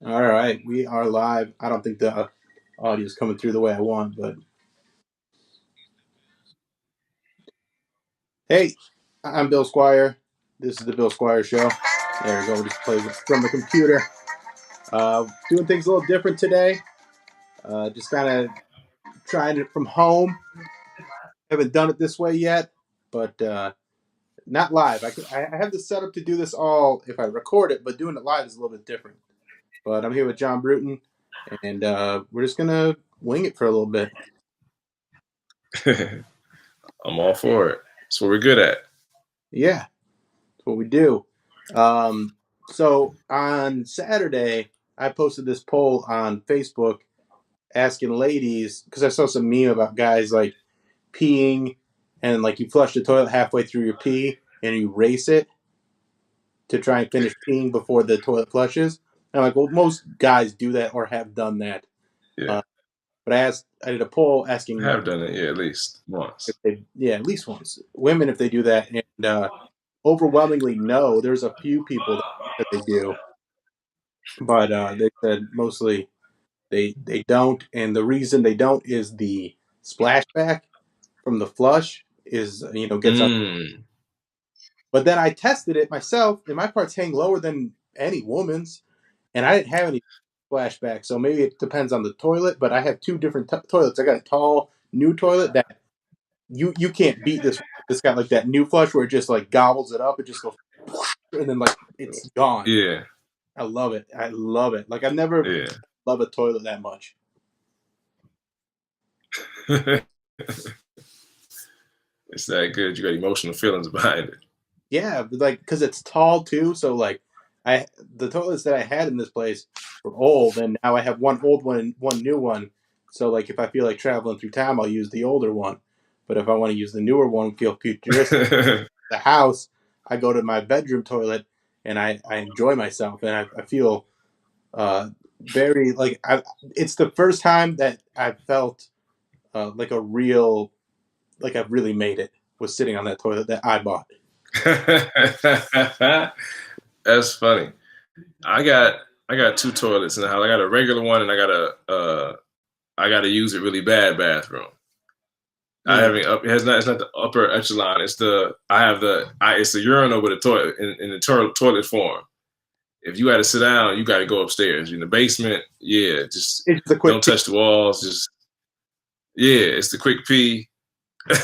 All right, we are live. I don't think the audio is coming through the way I want, but hey, I'm Bill Squire. This is the Bill Squire Show. There we go. Just play from the computer. Doing things a little different today. Just kind of trying it from home. Haven't done it this way yet, but not live. I have the setup to do this all if I record it, but doing it live is a little bit different. But I'm here with John Bruton, and we're just gonna wing it for a little bit. I'm all for it. That's what we're good at. Yeah, that's what we do. Um, so on Saturday, I posted this poll on Facebook asking ladies because I saw some meme about guys like peeing and like you flush the toilet halfway through your pee and you race it to try and finish peeing before the toilet flushes. And I'm like, well, most guys do that or have done that. Yeah. Uh, but I did a poll I asking have done it, at least if once. yeah, at least once, women if they do that, and overwhelmingly no. There's a few people that they do, but they said mostly they don't, and the reason they don't is the splashback from the flush is gets on. Mm. But then I tested it myself, and my parts hang lower than any woman's, and I didn't have any splashback. So maybe it depends on the toilet. But I have two different toilets. I got a tall new toilet that you can't beat this. It's got like that new flush where it just like gobbles it up. It just goes, and then like it's gone. Yeah. I love it. I love it. Like I've never Yeah. loved a toilet that much. It's that good. You got emotional feelings behind it. Yeah, like because it's tall too. So like, the toilets that I had in this place were old, and now I have one old one and one new one. So like, if I feel like traveling through town, I'll use the older one. But if I want to use the newer one, feel futuristic, the house, I go to my bedroom toilet and I enjoy myself, and I feel very like it's the first time that I felt like a real like I've really made it was sitting on that toilet that I bought. That's funny. I got I got two toilets in the house. I got a regular one and I got to use it really bad bathroom. I Mm. haven't up. It's not the upper echelon. It's the urinal with a toilet in the toilet form. If you got to sit down, you got to go upstairs. In the basement, yeah, just It's just a quick don't touch the walls. Just yeah, it's the quick pee.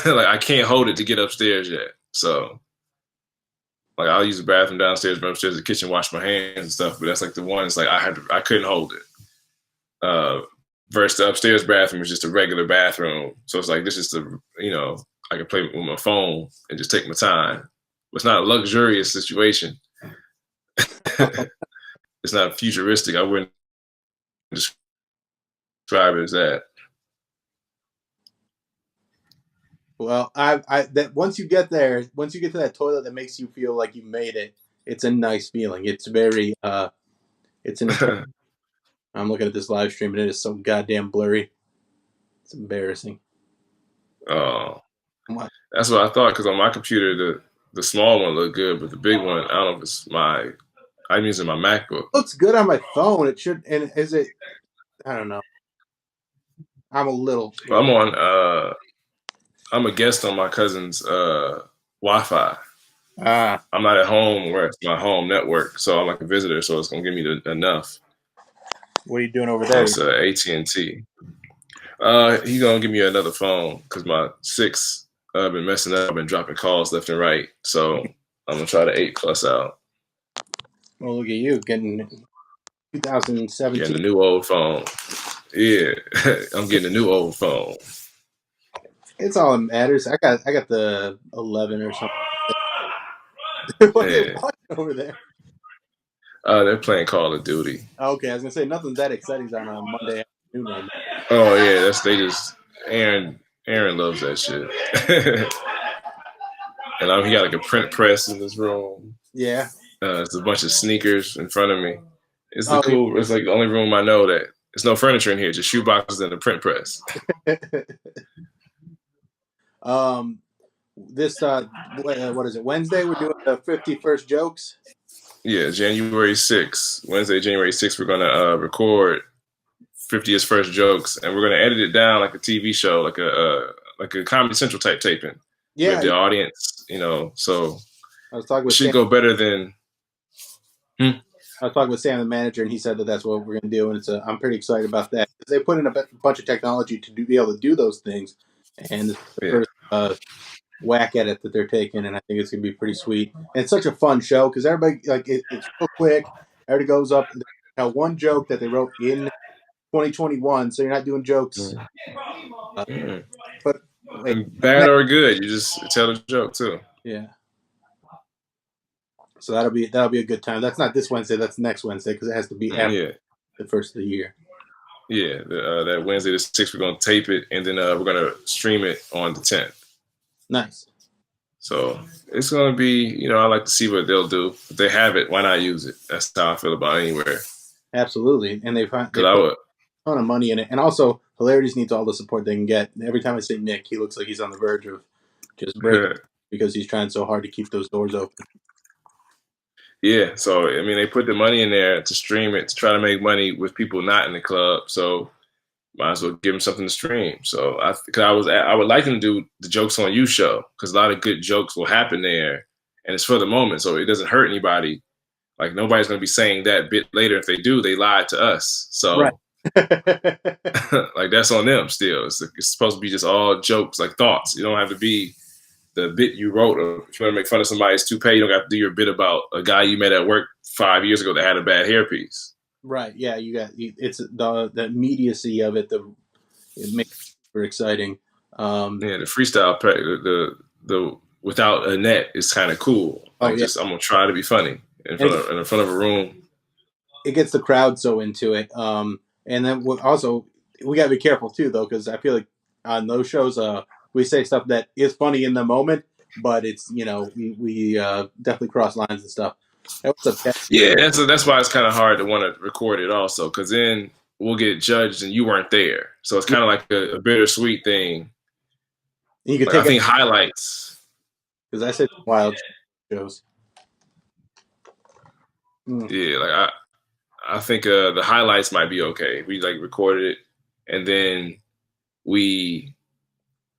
Like I can't hold it to get upstairs yet. So like I'll use the bathroom downstairs, but upstairs the kitchen, wash my hands and stuff. But that's like the one. It's like I couldn't hold it. Uh, versus the upstairs bathroom is just a regular bathroom. So it's like this is I can play with my phone and just take my time. It's not a luxurious situation. It's not futuristic. I wouldn't describe it as that. Well, I that once you get there, once you get to that toilet that makes you feel like you made it, it's a nice feeling. It's very it's an eternal. I'm looking at this live stream and it is so goddamn blurry. It's embarrassing. Oh, What? that's what I thought. Because on my computer, the small one looked good, but the big one, I don't know if it's I'm using my MacBook. Looks good on my phone. It should, and is it? I don't know. I'm a little. But I'm a guest on my cousin's Wi-Fi. Ah, I'm not at home where it's my home network, so I'm like a visitor. So it's gonna give me enough. what are you doing over And there? it's AT&T. He gonna give me another phone because my six been messing up. I've been dropping calls left and right. So I'm gonna try the 8 Plus out. Oh, look at you getting Getting 2017. the new old phone. Yeah, I'm getting a new old phone. It's all that matters. I got the 11 or something. What are they Yeah. watching over there? They're playing Call of Duty. Okay, I was gonna say nothing that exciting on a Monday afternoon right now. Oh yeah, they just Aaron loves that shit. And he got like a print press in this room. Yeah. There's a bunch of sneakers in front of me. It's the Oh, cool. It's like the only room I know that there's no furniture in here, just shoe boxes and a print press. yeah. This what is it? Wednesday we're doing the 51st jokes. Yeah, January 6th, Wednesday, January 6th, we're gonna record 50th first jokes, and we're gonna edit it down like a TV show, like a Comedy Central type taping with Yeah, the audience, So I was talking it with should Sam. go better than. Hmm? I was talking with Sam, the manager, and he said that that's what we're going to do, and I'm pretty excited about that. They put in a bunch of technology to be able to do those things, and this is the Yeah. first whack at it that they're taking, and I think it's going to be pretty sweet. And it's such a fun show because everybody it's real quick. Everybody goes up. Now, one joke that they wrote in 2021, so you're not doing jokes, Mm. uh, Mm. but like And bad or good, you just tell the joke too. yeah. So that'll be a good time. That's not this Wednesday. That's next Wednesday because it has to be after Yeah. the first of the year. Yeah, that Wednesday the 6th, we're gonna tape it, and then we're gonna stream it on the 10th. Nice. So it's gonna be, I like to see what they'll do. If they have it, why not use it? That's how I feel about anywhere. Absolutely, and they Because I put would. a ton of money in it, and also Hilarities needs all the support they can get. Every time I say Nick, he looks like he's on the verge of just breaking because he's trying so hard to keep those doors open. Yeah, so I mean, they put the money in there to stream it to try to make money with people not in the club. So might as well give them something to stream. So I would like them to do the Jokes on You show because a lot of good jokes will happen there, and it's for the moment, so it doesn't hurt anybody. Like nobody's gonna be saying that bit later. If they do, they lied to us. Right. So like that's on them still. It's supposed to be just all jokes, like thoughts. You don't have to be the bit you wrote. Or if you want to make fun of somebody's toupee, you don't have to do your bit about a guy you met at work 5 years ago that had a bad hairpiece. Right. Yeah. It's the immediacy of it. It makes it super exciting. Yeah, the freestyle, the without a net is kind of cool. Oh Like yeah. just I'm gonna try to be funny in front of a room. It gets the crowd so into it. And then also we got to be careful too, though, because I feel like on those shows, we say stuff that is funny in the moment, but it's we definitely cross lines and stuff. That was a pet peeve. Yeah, and so that's why it's kind of hard to want to record it also, because then we'll get judged and you weren't there. So it's kind of like a bittersweet thing. And you can Like I take think it highlights. because I said wild shows. Yeah, like I think the highlights might be okay. We like recorded it and then we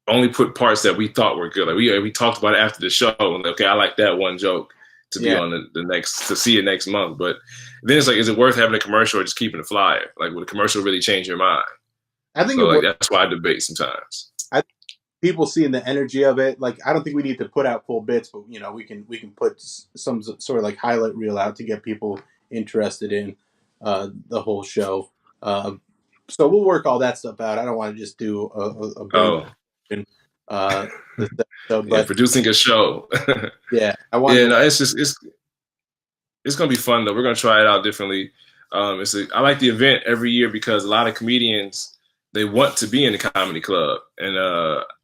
only put parts that we thought were good. Like we talked about it after the show and okay, I like that one joke to be on the next to see it next month. But then it's like, is it worth having a commercial or just keeping a flyer? Like, would a commercial really change your mind? I think so. Like that's why I debate sometimes. People seeing the energy of it. Like I don't think we need to put out full bits, but we can put some sort of like highlight reel out to get people interested in the whole show. So we'll work all that stuff out. I don't want to just do a big this episode, but producing a show. yeah, I want. Yeah, no, it's gonna be fun though. We're gonna try it out differently. I like the event every year because a lot of comedians they want to be in the comedy club, and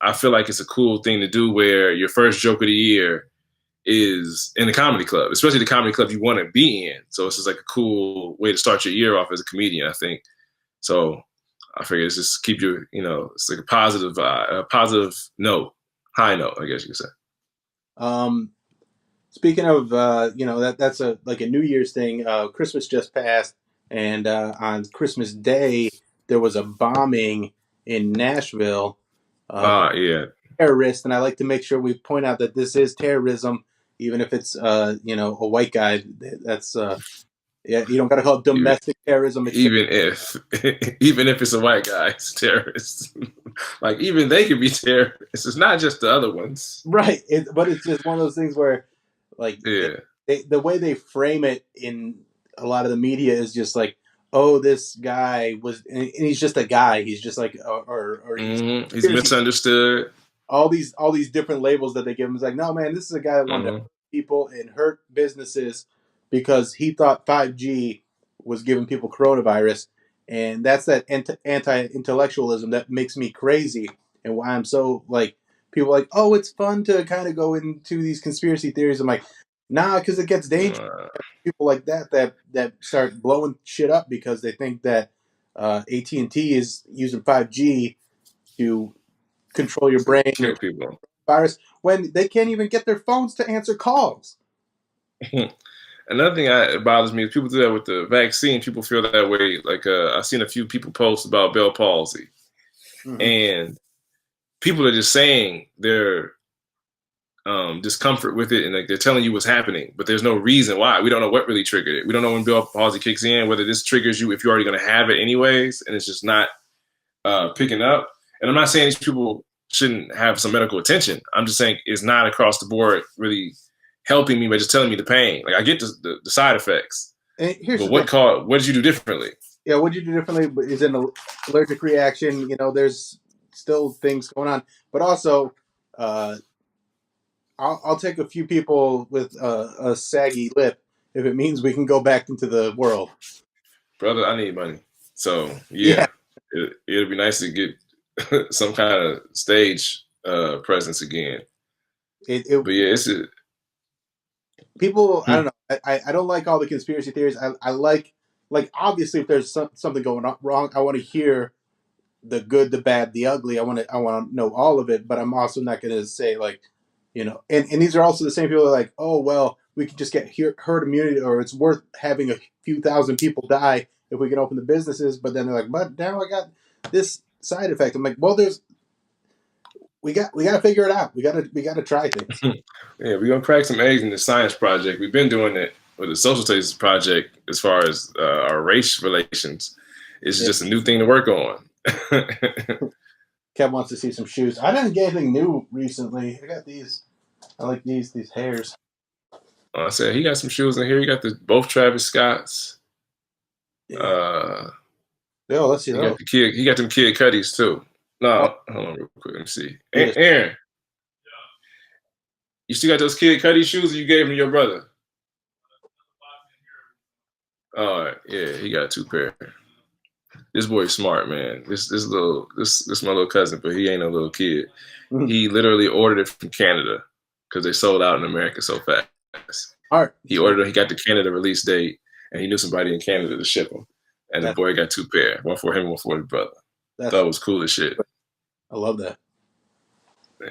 I feel like it's a cool thing to do where your first joke of the year is in the comedy club, especially the comedy club you want to be in. So it's just like a cool way to start your year off as a comedian, I think. So I figure it's just keep you, it's like a positive note, high note, I guess you could say. Speaking of, that's like a New Year's thing. Christmas just passed, and on Christmas Day there was a bombing in Nashville. Yeah. Terrorist, and I like to make sure we point out that this is terrorism, even if it's a white guy. That's you don't got to call it domestic terrorism. Even if it's a white guy, it's terrorist. Like even they could be terrorists. It's not just the other ones, right? But it's just one of those things where, like, the way they frame it in a lot of the media is just like, oh, this guy was, and he's just a guy. He's just like, or he's misunderstood. All these different labels that they give him is like, no, man, this is a guy that wanted to hurt people and hurt businesses because he thought 5G was giving people coronavirus, and that's that anti-intellectualism that makes me crazy, and why I'm so like people are like, oh, it's fun to kind of go into these conspiracy theories. I'm like, nah, because it gets dangerous. People like that start blowing shit up because they think that AT&T is using 5G to control your brain kill people. Virus when they can't even get their phones to answer calls. Another thing that bothers me is people do that with the vaccine. People feel that way. Like I've seen a few people post about Bell palsy, Hmm. and people are just saying their discomfort with it, and like they're telling you what's happening, but there's no reason why. We don't know what really triggered it. We don't know when Bell palsy kicks in, whether this triggers you if you're already going to have it anyways, and it's just not picking up. And I'm not saying these people shouldn't have some medical attention. I'm just saying it's not across the board really helping me by just telling me the pain. Like I get the side effects, And here's but the thing. what did you do differently? Yeah, what you do differently is an allergic reaction. You know, there's still things going on, but also, uh, I'll take a few people with a saggy lip if it means we can go back into the world. Brother, I need money. So Yeah, yeah, it'd be nice to get some kind of stage presence again. it But yeah, it's a, people. I hmm. don't know. I don't like all the conspiracy theories. I like obviously if there's something going on wrong, I want to hear the good, the bad, the ugly. I want to know all of it, but I'm also not going to say like, and these are also the same people that are like, oh well, we can just get herd immunity, or it's worth having a few thousand people die if we can open the businesses. But then they're like, but now I got this side effect. I'm like, well, we got to figure it out. We got to try things. Yeah, we're gonna crack some eggs in the science project. We've been doing it with the social studies project as far as our race relations. It's Yeah. just a new thing to work on. Kev wants to see some shoes. I didn't get anything new recently. I got these. I like these hairs. I said he got some shoes in here. He got both Travis Scotts. Yeah. Uh, Yo, let's see he got those. the kid. He got them Kid Cuddies too. Oh, No, hold on real quick. Let me see. yes. Aaron, you still got those Kid Cudi shoes that you gave him to your brother? All right, yeah, he got two pair. This boy's smart, man. This my little cousin, but he ain't a little kid. Mhm. He literally ordered it from Canada because they sold out in America so fast. Art. He ordered it. He got the Canada release date, and he knew somebody in Canada to ship them. And the That boy got two pair, one for him, one for his brother. that's Thought it was cool as shit. I love that.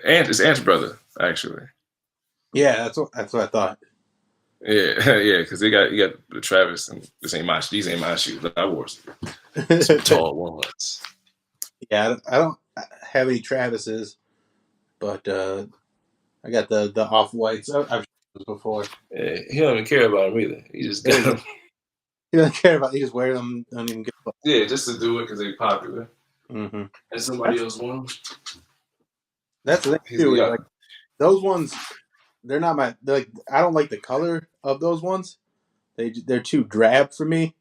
And his aunt's brother, actually. Yeah, that's what I thought. Yeah, yeah, because he got the Travis, and these ain't my shoes. I wore some tall ones. Yeah, I don't have any Travises, but I got the off whites. I've shown those before. Yeah, he don't even care about them either. He just There got you go. them. He doesn't care about. He just wear them. Don't even give a fuck. Yeah, just to do it because they're popular. Mm-hmm. And somebody That's else won them. that's the thing He's too. Is got like those ones, they're not my. They're like I don't like the color of those ones. They're too drab for me.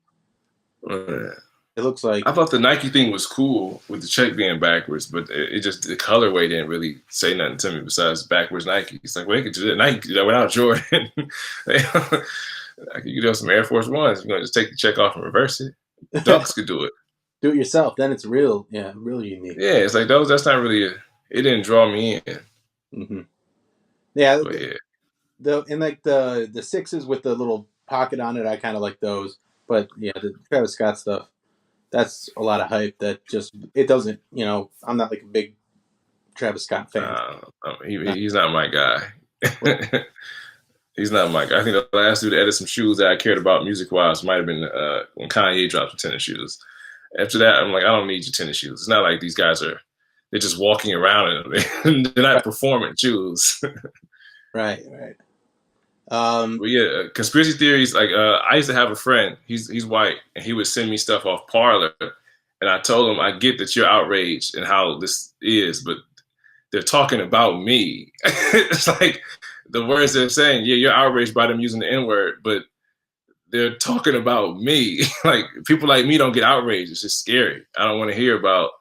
them. It looks like I thought the Nike thing was cool with the check being backwards, but it just the colorway didn't really say nothing to me besides backwards Nike. It's like, well, they could do that. Nike could do that without Jordan. You could have some Air Force Ones. You're gonna just take the check off and reverse it. do Dunks could do it. it yourself. Then it's real. Yeah, real unique. Yeah, it's like those. That's not really. It didn't draw me in. Mm-hmm. Yeah, But yeah, the sixes with the little pocket on it. I kind of like those. But yeah, the Travis Scott stuff. That's a lot of hype. That just it doesn't. I'm not like a big Travis Scott fan. he's not my guy. He's not my guy. I think the last dude to edit some shoes that I cared about music wise might have been when Kanye dropped some tennis shoes. After that, I'm like, I don't need your tennis shoes. It's not like these guys they're just walking around in them. They're not Right, performing shoes. right. But yeah, conspiracy theories. Like I used to have a friend. He's white, and he would send me stuff off Parlor, and I told him, I get that you're outraged and how this is, but they're talking about me. It's like the words they're saying. Yeah, you're outraged by them using the N word, but they're talking about me. Like people like me don't get outraged. It's just scary. I don't want to hear about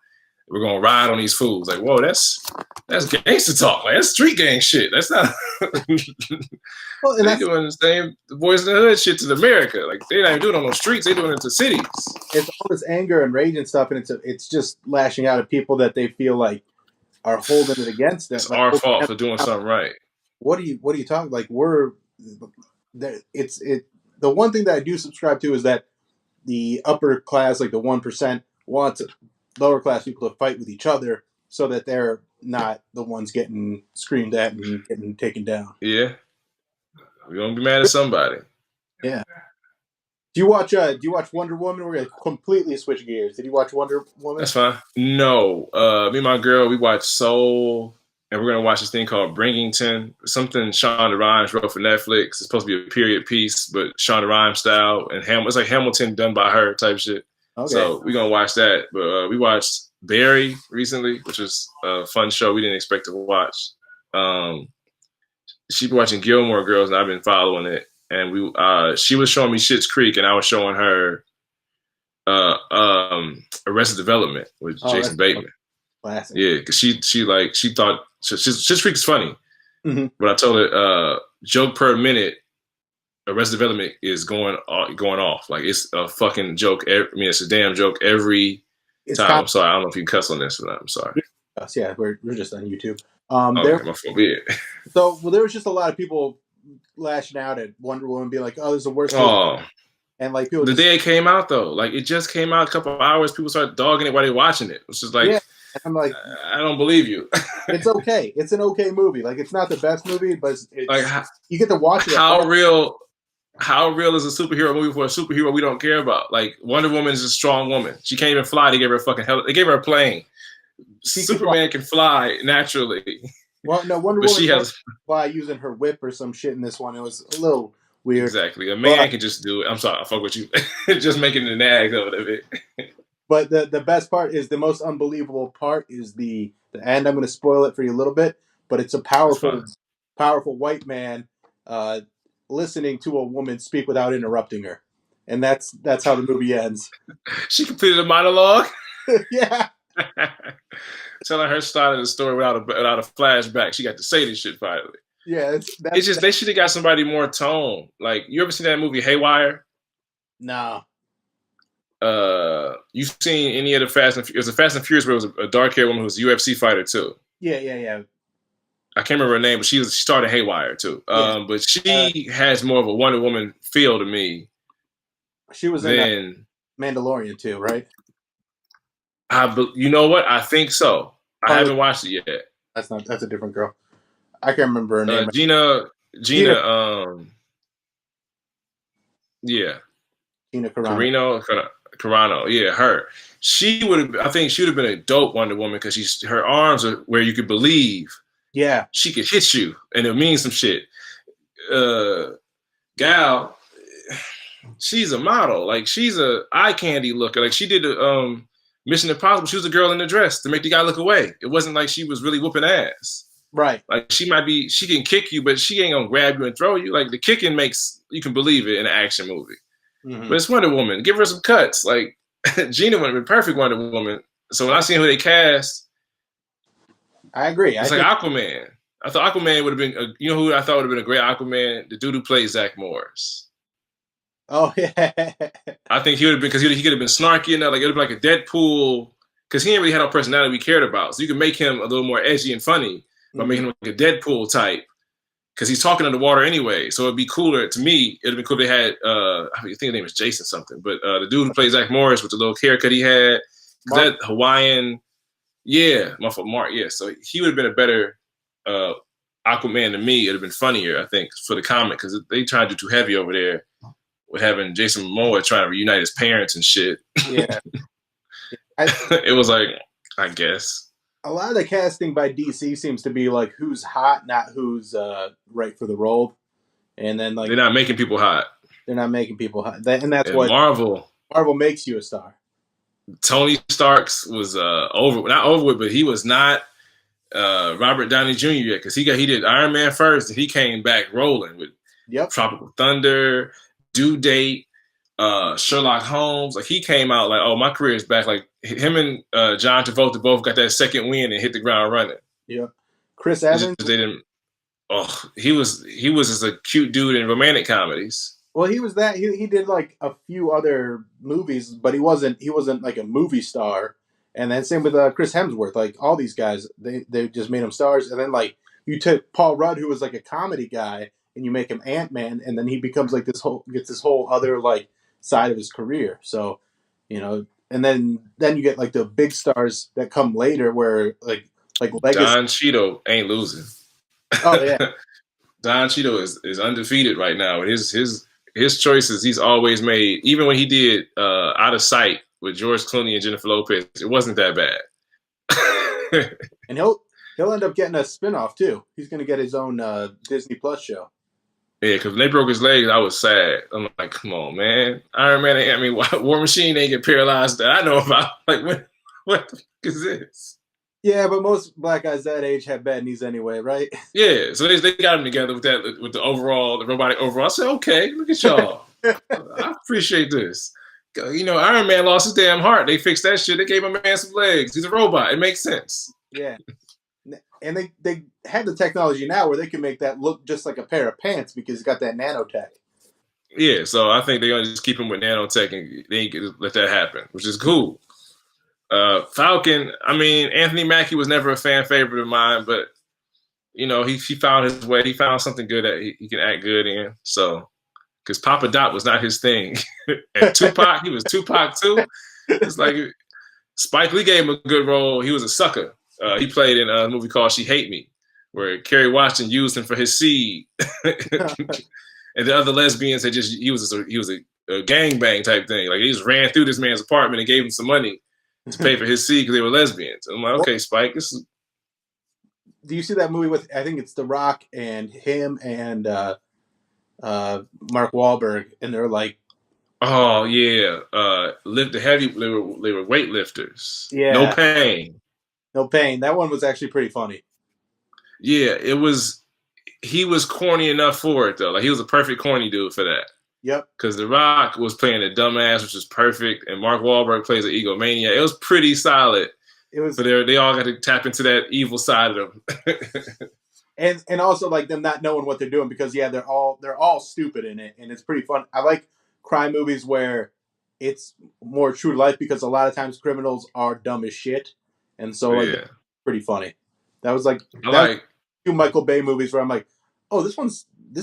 we're gonna ride on these fools. Like, whoa, that's gangster talk. Like that's street gang shit. That's not. Well, and They doing the same Boys in the Hood shit to America. Like they not even doing it on the streets. They doing it to cities. it's all this anger and rage and stuff, and it's just lashing out at people that they feel like are holding it against them. It's Like, our fault for doing something right. what are you talking? Like we're there. It. The one thing that I do subscribe to is that the upper class, like the 1%, wants lower class people to fight with each other so that they're not the ones getting screamed at and getting taken down. Yeah, we gonna be mad at somebody. Yeah. Do you watch Wonder Woman? We're gonna completely switch gears. Did you watch Wonder Woman? That's fine. No, me and my girl, we watched Soul, and we're gonna watch this thing called Bringington. Something Shonda Rhimes wrote for Netflix. It's supposed to be a period piece, but Shonda Rhimes style, and it's like Hamilton done by her type shit. Okay. So we're gonna watch that. But we watched Barry recently, which was a fun show we didn't expect to watch. She's been watching Gilmore Girls, and I've been following it. And she was showing me Schitt's Creek, and I was showing her Arrested Development with Jason Bateman. Classic. Yeah, because she thought Schitt's Creek is funny, Mm-hmm. but I told her joke per minute. Arrested Development is going off like it's a fucking joke. It's a damn joke every time. I'm sorry, I don't know if you can cuss on this or not. I'm sorry. Yeah, we're just on YouTube. Okay, my fault. Yeah. So there was just a lot of people lashing out at Wonder Woman, being like, "Oh, this is the worst." Oh. And like people, the day it came out though, like it just came out a couple of hours. People started dogging it while they're watching it. It's just like, yeah. I'm like, I don't believe you. It's okay. It's an okay movie. Like it's not the best movie, but it's like you get to watch it. How real is a superhero movie for a superhero we don't care about? Like Wonder Woman is a strong woman. She can't even fly. They gave her a fucking they gave her a plane. Superman can fly naturally. Well, no, Wonder Woman can fly using her whip or some shit in this one. It was a little weird. Exactly. A man can just do it. I'm sorry, I fuck with you. Just making the nag of it. But the best part is the most unbelievable part is the end. I'm going to spoil it for you a little bit, but it's a powerful white man listening to a woman speak without interrupting her, and that's how the movie ends. She completed a monologue. Yeah. Telling her side of the story without a flashback. She got to say this shit finally. Yeah, it's just they should have got somebody more tone. Like, you ever seen that movie Haywire? No. You've seen any of the Fast and Furious? It was a Fast and Furious where it was a dark-haired woman who was a UFC fighter too. Yeah. I can't remember her name, but she started Haywire too. Yeah. But she has more of a Wonder Woman feel to me. She was in Mandalorian too, right? You know what? I think so. I haven't watched it yet. That's a different girl. I can't remember her name. Gina. Yeah. Gina Carano. Carano. Yeah, her. I think she would have been a dope Wonder Woman because her arms are where you could believe. Yeah. She could hit you and it means some shit. Gal, she's a model. Like, she's a eye candy looker. Like, she did Mission Impossible. She was a girl in a dress to make the guy look away. It wasn't like she was really whooping ass. Right. Like, she can kick you, but she ain't gonna grab you and throw you. Like, the kicking you can believe it in an action movie. Mm-hmm. But it's Wonder Woman. Give her some cuts. Like, Gina would have been perfect Wonder Woman. So when I seen who they cast, I agree. It's like Aquaman. I thought Aquaman would have been, you know who I thought would have been a great Aquaman? The dude who played Zach Morris. Oh, yeah. I think he would have been, because he could have been snarky enough. Like, it would have been like a Deadpool, because he didn't really have no personality we cared about. So you can make him a little more edgy and funny by making him like a Deadpool type, because he's talking underwater anyway. So it'd be cooler, to me, it'd be cool if they had, I think his name is Jason something, but the dude who plays Zach Morris with the little haircut he had, that Hawaiian, Mark, yeah. So he would have been a better Aquaman than me. It'd have been funnier, I think, for the comic, because they tried to do too heavy over there with having Jason Momoa trying to reunite his parents and shit. Yeah. It was like, I guess. A lot of the casting by DC seems to be like who's hot, not who's right for the role. And then like they're not making people hot. They're not making people hot. And that's what Marvel makes you a star. Tony Stark's was not over with, but he was not Robert Downey Jr. yet, because he did Iron Man first, and he came back rolling with Tropical Thunder, Due Date, Sherlock Holmes. Like, he came out like, oh, my career is back. Like, him and John Travolta both got that second win and hit the ground running. Yeah, Chris Evans. They didn't. Oh, he was just a cute dude in romantic comedies. Well, he was that. He did like a few other movies, but he wasn't like a movie star. And then same with Chris Hemsworth. Like, all these guys, they just made him stars. And then like you took Paul Rudd, who was like a comedy guy, and you make him Ant-Man, and then he becomes like gets this whole other like side of his career. So, and then you get like the big stars that come later, where like Legacy. Don Cheadle ain't losing. Oh yeah. Don Cheadle is undefeated right now. His his choices he's always made, even when he did Out of Sight with George Clooney and Jennifer Lopez, it wasn't that bad. And he'll end up getting a spinoff too. He's going to get his own Disney Plus show. Yeah, because when they broke his legs, I was sad. I'm like, come on, man. Iron Man, I mean, War Machine ain't get paralyzed that I know about. Like, what the fuck is this? Yeah, but most black guys that age have bad knees anyway, right? Yeah, so they got him together with that, with the robotic overall. I said, okay, look at y'all. I appreciate this. You know, Iron Man lost his damn heart. They fixed that shit. They gave a man some legs. He's a robot. It makes sense. Yeah. And they have the technology now where they can make that look just like a pair of pants because it's got that nanotech. Yeah, so I think they're going to just keep him with nanotech and they ain't gonna let that happen, which is cool. Falcon, I mean, Anthony Mackie was never a fan favorite of mine, but, you know, he found his way. He found something good that he can act good in. So, because Papa Dot was not his thing. And Tupac, he was Tupac too. It's like Spike Lee gave him a good role. He was a sucker. He played in a movie called She Hate Me, where Kerry Washington used him for his seed. And the other lesbians had he was a gangbang type thing. Like, he just ran through this man's apartment and gave him some money to pay for his seed because they were lesbians. And I'm like, okay, Spike, this is. Do you see that movie with, I think it's The Rock and him and Mark Wahlberg, and they're like, oh yeah, lift the heavy. They were weightlifters. Yeah, No Pain. No Pain. That one was actually pretty funny. Yeah, it was. He was corny enough for it though. Like, he was a perfect corny dude for that. Yep. Because The Rock was playing a dumbass, which was perfect, and Mark Wahlberg plays an egomaniac. It was pretty solid. It was. But they all got to tap into that evil side of them. and also like them not knowing what they're doing because they're all stupid in it, and it's pretty fun. I like crime movies where it's more true to life because a lot of times criminals are dumb as shit, and so like pretty funny. That was like two Michael Bay movies where I'm like, oh, this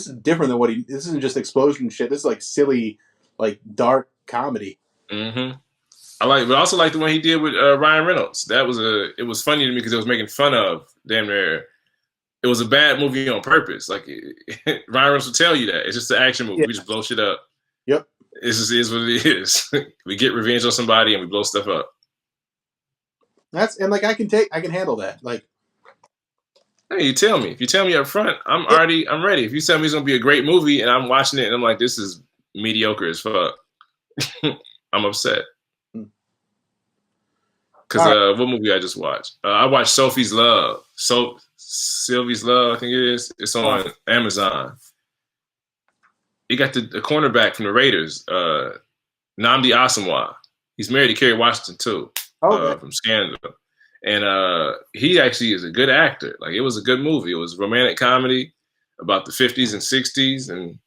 is different than this isn't just explosion shit. This is like silly, like dark comedy. Mm-hmm. But I also like the one he did with Ryan Reynolds. It was funny to me because it was making fun of damn near. It was a bad movie on purpose. Like, Ryan Reynolds will tell you that it's just an action movie. Yeah. We just blow shit up. Yep. It just is what it is. We get revenge on somebody and we blow stuff up. I can handle that. Like, hey, you tell me. If you tell me up front, I'm ready. If you tell me it's gonna be a great movie and I'm watching it and I'm like, this is mediocre as fuck, I'm upset. Because what movie I just watched? I watched Sophie's Love. Sylvie's Love, I think it is. It's on Amazon. You got the cornerback from the Raiders, Nnamdi Asomugha. He's married to Kerry Washington too, from Scandal. And he actually is a good actor. Like, it was a good movie. It was a romantic comedy about the 50s and 60s, and